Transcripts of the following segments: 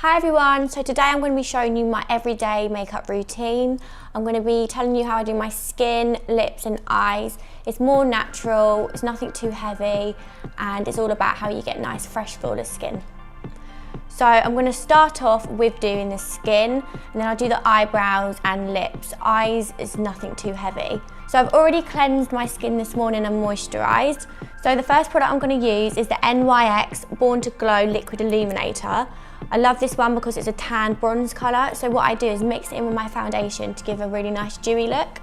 Hi everyone, so today I'm going to be showing you my everyday makeup routine. I'm going to be telling you how I do my skin, lips and eyes. It's more natural, it's nothing too heavy, and it's all about how you get nice, fresh, flawless skin. So I'm going to start off with doing the skin, and then I'll do the eyebrows and lips. Eyes is nothing too heavy. So I've already cleansed my skin this morning and moisturised. So the first product I'm going to use is the NYX Born to Glow Liquid Illuminator. I love this one because it's a tan bronze colour, so what I do is mix it in with my foundation to give a really nice dewy look.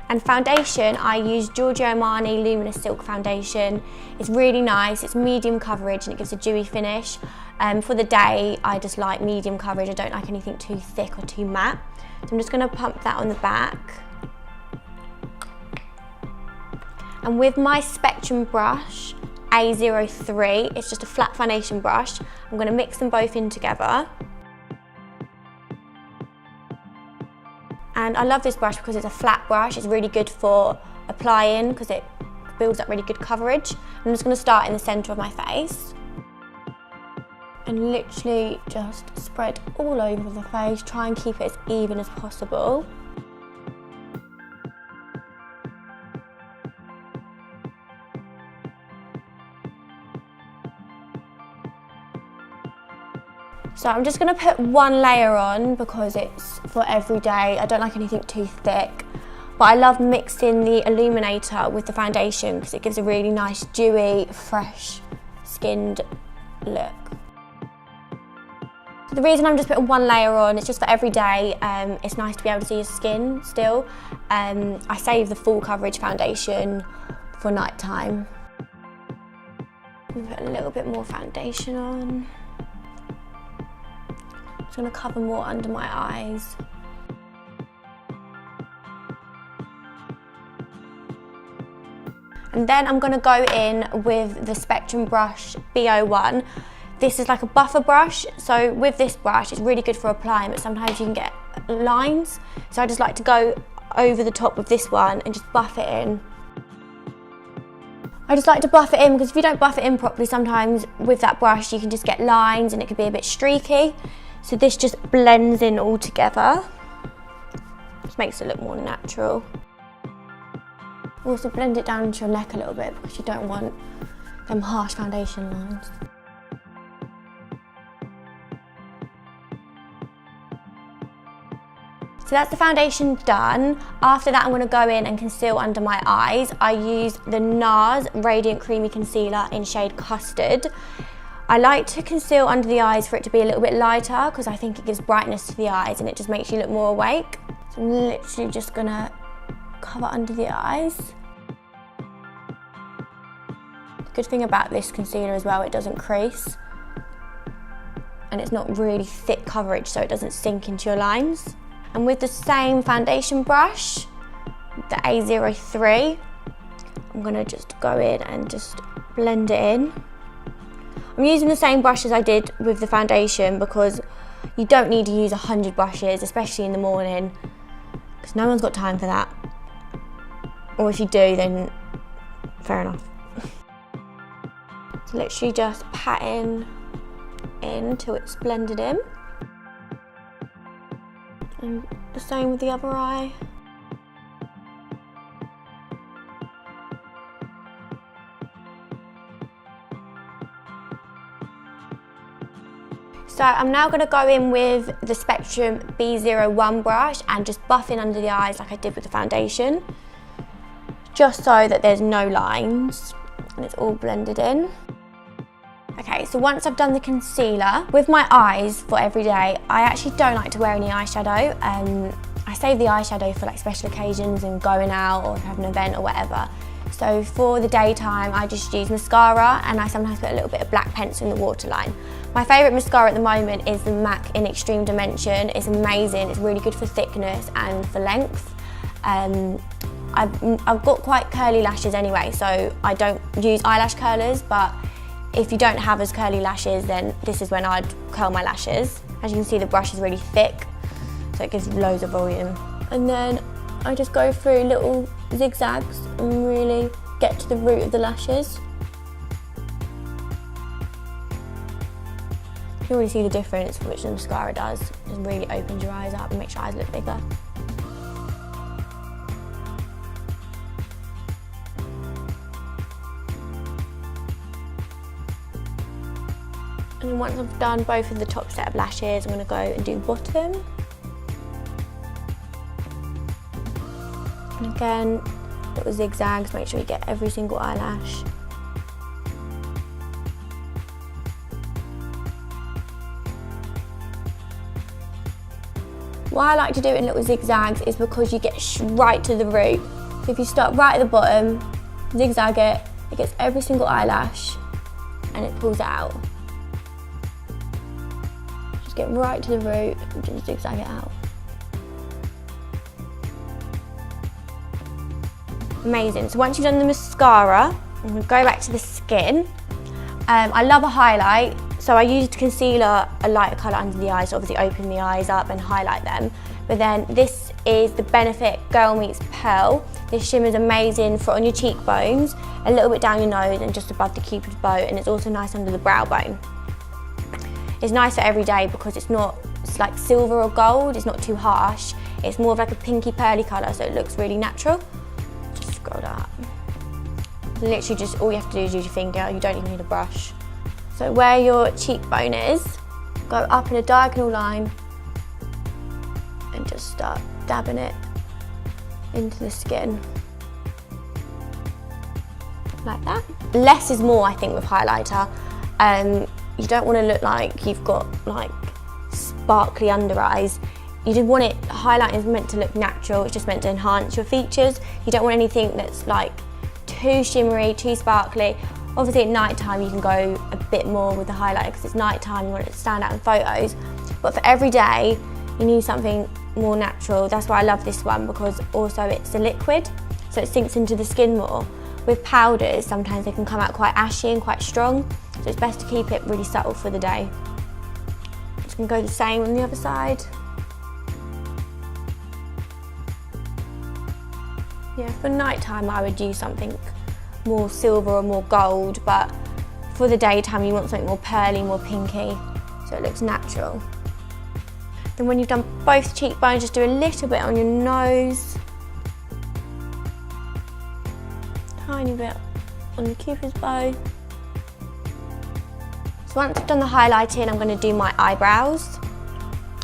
And foundation, I use Giorgio Armani Luminous Silk Foundation. It's really nice, it's medium coverage and it gives a dewy finish. For the day, I just like medium coverage, I don't like anything too thick or too matte. So I'm just going to pump that on the back. And with my Spectrum brush, A03, it's just a flat foundation brush. I'm going to mix them both in together. And I love this brush because it's a flat brush. It's really good for applying because it builds up really good coverage. I'm just going to start in the centre of my face. And literally just spread all over the face. Try and keep it as even as possible. So I'm just going to put one layer on because it's for every day. I don't like anything too thick, but I love mixing the illuminator with the foundation because it gives a really nice dewy, fresh skinned look. So the reason I'm just putting one layer on, it's just for every day. It's nice to be able to see your skin still. I save the full coverage foundation for night time. Put a little bit more foundation on. I'm going to cover more under my eyes. And then I'm going to go in with the Spectrum brush B01. This is like a buffer brush, so with this brush it's really good for applying, but sometimes you can get lines. So I just like to go over the top with this one and just buff it in. I just like to buff it in because if you don't buff it in properly, sometimes with that brush you can just get lines and it can be a bit streaky. So this just blends in all together. Just makes it look more natural. Also blend it down into your neck a little bit because you don't want them harsh foundation lines. So that's the foundation done. After that I'm going to go in and conceal under my eyes. I use the NARS Radiant Creamy Concealer in shade Custard. I like to conceal under the eyes for it to be a little bit lighter because I think it gives brightness to the eyes and it just makes you look more awake. So I'm literally just going to cover under the eyes. The good thing about this concealer as well, it doesn't crease. And it's not really thick coverage so it doesn't sink into your lines. And with the same foundation brush, the A03, I'm going to just go in and just blend it in. I'm using the same brush as I did with the foundation because you don't need to use 100 brushes, especially in the morning, because no one's got time for that. Or if you do, then fair enough. So literally just patting in till it's blended in. And the same with the other eye. So I'm now going to go in with the Spectrum B01 brush and just buff in under the eyes like I did with the foundation, just so that there's no lines and it's all blended in. Okay, so once I've done the concealer, with my eyes for every day, I actually don't like to wear any eyeshadow. I save the eyeshadow for like special occasions and going out or have an event or whatever. So for the daytime, I just use mascara and I sometimes put a little bit of black pencil in the waterline. My favourite mascara at the moment is the MAC in Extreme Dimension. It's amazing, it's really good for thickness and for length. I've got quite curly lashes anyway, so I don't use eyelash curlers, but if you don't have as curly lashes, then this is when I'd curl my lashes. As you can see, the brush is really thick, so it gives loads of volume. And then I just go through little zigzags and really get to the root of the lashes. You already see the difference which the mascara does. It really opens your eyes up and makes your eyes look bigger. And then once I've done both of the top set of lashes, I'm going to go and do bottom. And again, little zigzags, make sure you get every single eyelash. Why I like to do it in little zigzags is because you get right to the root. So if you start right at the bottom, zigzag it, it gets every single eyelash and it pulls it out. Just get right to the root and just zigzag it out. Amazing. So once you've done the mascara, I'm going to go back to the skin. I love a highlight, so I used concealer, a lighter colour under the eyes to obviously open the eyes up and highlight them. But then this is the Benefit Girl Meets Pearl. This shimmer is amazing for on your cheekbones, a little bit down your nose and just above the cupid's bow, and it's also nice under the brow bone. It's nice for every day because it's like silver or gold, it's not too harsh. It's more of like a pinky pearly colour, so it looks really natural. Just scroll up. Literally just all you have to do is use your finger, you don't even need a brush. So where your cheekbone is, go up in a diagonal line and just start dabbing it into the skin. Like that. Less is more, I think, with highlighter. You don't want to look like you've got like sparkly under eyes. You just want it, highlighting is meant to look natural, it's just meant to enhance your features. You don't want anything that's like too shimmery, too sparkly. Obviously at night time you can go a bit more with the highlighter because it's night time, you want it to stand out in photos. But for every day, you need something more natural. That's why I love this one, because also it's a liquid, so it sinks into the skin more. With powders, sometimes they can come out quite ashy and quite strong, so it's best to keep it really subtle for the day. Just gonna go the same on the other side. Yeah, for night time I would use something more silver or more gold, but for the daytime you want something more pearly, more pinky, so it looks natural. Then when you've done both cheekbones, just do a little bit on your nose, tiny bit on the cupid's bow. So once I've done the highlighting, I'm going to do my eyebrows.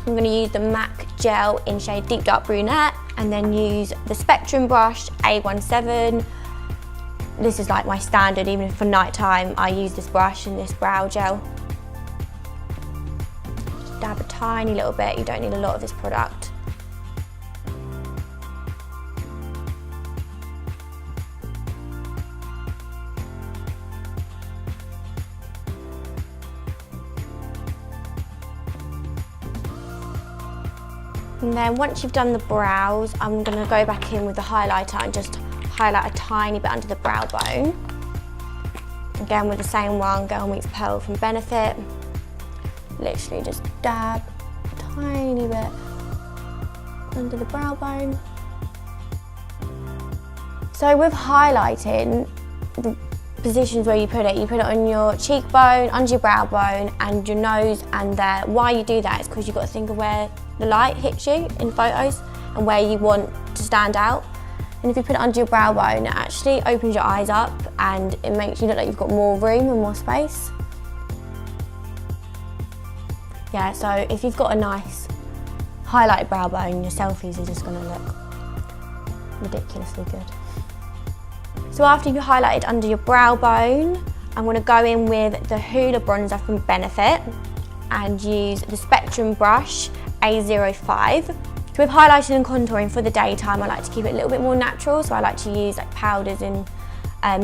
I'm going to use the MAC gel in shade Deep Dark Brunette, and then use the Spectrum brush A17. This is like my standard, even for night time, I use this brush and this brow gel. Just dab a tiny little bit, you don't need a lot of this product. And then once you've done the brows, I'm going to go back in with the highlighter and just highlight a tiny bit under the brow bone. Again with the same one, Girl Meets Pearl from Benefit. Literally just dab a tiny bit under the brow bone. So with highlighting, the positions where you put it on your cheekbone, under your brow bone and your nose and there. Why you do that is because you've got to think of where the light hits you in photos and where you want to stand out. And if you put it under your brow bone, it actually opens your eyes up and it makes you look like you've got more room and more space. Yeah, so if you've got a nice highlighted brow bone, your selfies are just going to look ridiculously good. So after you've highlighted under your brow bone, I'm going to go in with the Hoola bronzer from Benefit and use the Spectrum brush A05. So with highlighting and contouring for the daytime, I like to keep it a little bit more natural, so I like to use like powders and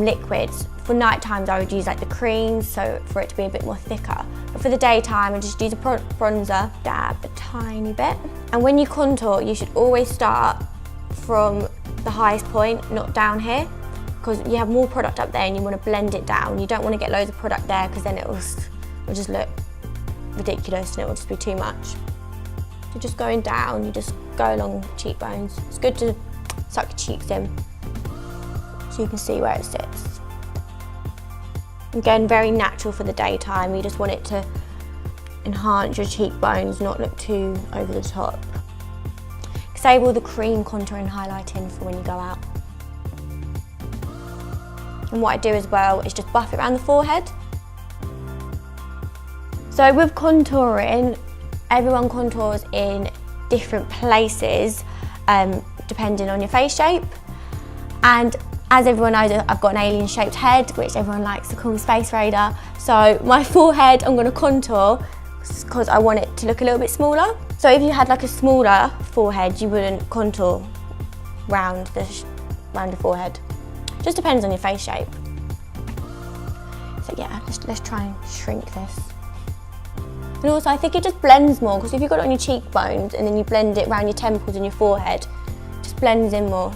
liquids. For night times I would use like the creams, so for it to be a bit more thicker. But for the daytime I just use a bronzer, dab a tiny bit. And when you contour, you should always start from the highest point, not down here, because you have more product up there and you want to blend it down. You don't want to get loads of product there because then it'll just look ridiculous and it will just be too much. So just going down, you just go along the cheekbones. It's good to suck your cheeks in so you can see where it sits. Again, very natural for the daytime. You just want it to enhance your cheekbones, not look too over the top. Save all the cream contouring and highlighting for when you go out. And what I do as well is just buff it around the forehead. So with contouring, everyone contours in different places depending on your face shape. And as everyone knows, I've got an alien shaped head, which everyone likes to call me Space Raider. So my forehead, I'm gonna contour because I want it to look a little bit smaller. So if you had like a smaller forehead, you wouldn't contour round the forehead. Just depends on your face shape. So yeah, let's try and shrink this. And also I think it just blends more, because if you've got it on your cheekbones and then you blend it around your temples and your forehead, it just blends in more.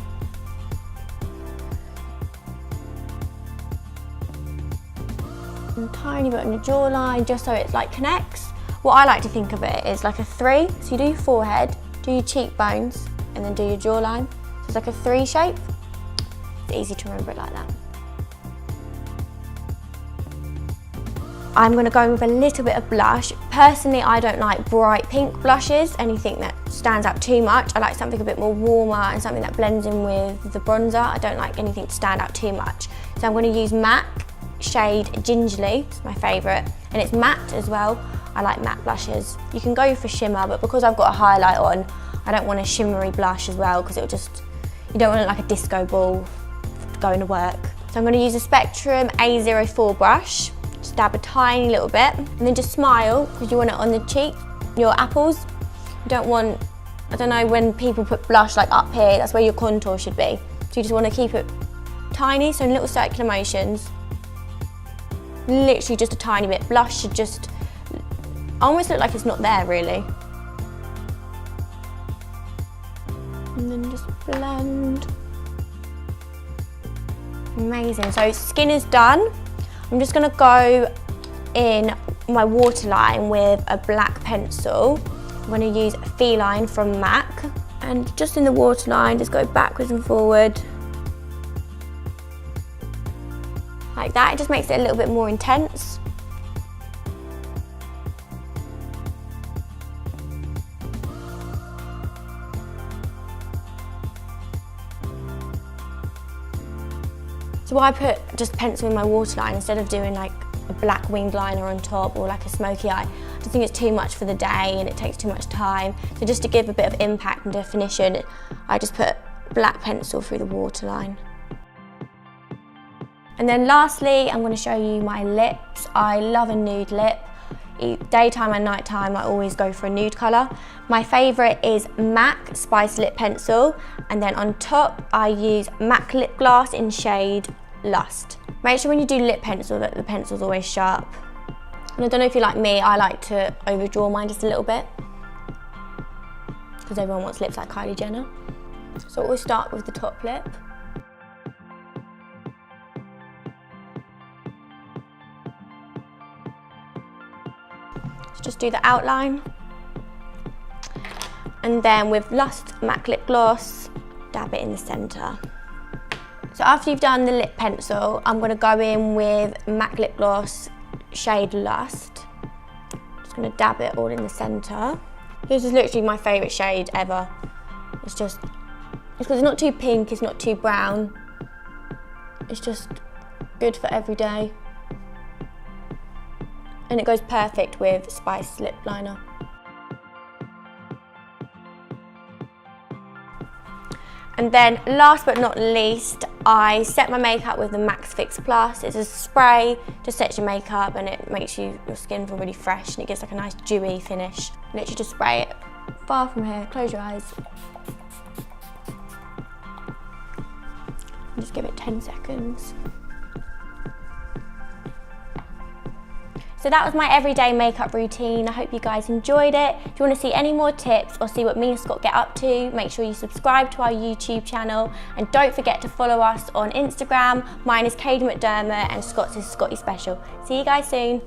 And a tiny bit on your jawline, just so it like connects. What I like to think of it is like a 3. So you do your forehead, do your cheekbones, and then do your jawline. So it's like a 3 shape. It's easy to remember it like that. I'm going to go with a little bit of blush. Personally, I don't like bright pink blushes, anything that stands out too much. I like something a bit more warmer and something that blends in with the bronzer. I don't like anything to stand out too much. So I'm going to use MAC shade Gingerly, it's my favourite, and it's matte as well. I like matte blushes. You can go for shimmer, but because I've got a highlight on, I don't want a shimmery blush as well, because it'll just, you don't want it like a disco ball going to work. So I'm going to use a Spectrum A04 brush, just dab a tiny little bit, and then just smile, because you want it on the cheek, your apples. You don't want, I don't know, when people put blush like up here, that's where your contour should be. So you just want to keep it tiny, so in little circular motions. Literally just a tiny bit. Blush should just almost look like it's not there really. And then just blend. Amazing. So skin is done. I'm just going to go in my waterline with a black pencil. I'm going to use Feline from MAC, and just in the waterline just go backwards and forward like that. It just makes it a little bit more intense. So I put just pencil in my waterline instead of doing like a black winged liner on top or like a smoky eye. I just think it's too much for the day and it takes too much time. So just to give a bit of impact and definition, I just put black pencil through the waterline. And then lastly, I'm going to show you my lips. I love a nude lip. Daytime and nighttime, I always go for a nude colour. My favourite is MAC Spice Lip Pencil, and then on top I use MAC Lip Gloss in shade Lust. Make sure when you do lip pencil that the pencil's always sharp. And I don't know if you're like me, I like to overdraw mine just a little bit, because everyone wants lips like Kylie Jenner. So we'll start with the top lip. Just do the outline, and then with Lust MAC Lip Gloss, dab it in the centre. So after you've done the lip pencil, I'm going to go in with MAC Lip Gloss shade Lust. Just going to dab it all in the centre. This is literally my favourite shade ever. It's because it's not too pink, it's not too brown. It's just good for every day. And it goes perfect with Spice Lip Liner. And then last but not least, I set my makeup with the Max Fix Plus. It's a spray, just sets your makeup and it makes your skin feel really fresh, and it gives like a nice dewy finish. Literally just spray it far from here, close your eyes. And just give it 10 seconds. So that was my everyday makeup routine. I hope you guys enjoyed it. If you want to see any more tips or see what me and Scott get up to, make sure you subscribe to our YouTube channel, and don't forget to follow us on Instagram. Mine is Kady McDermott and Scott's is Scotty Special. See you guys soon.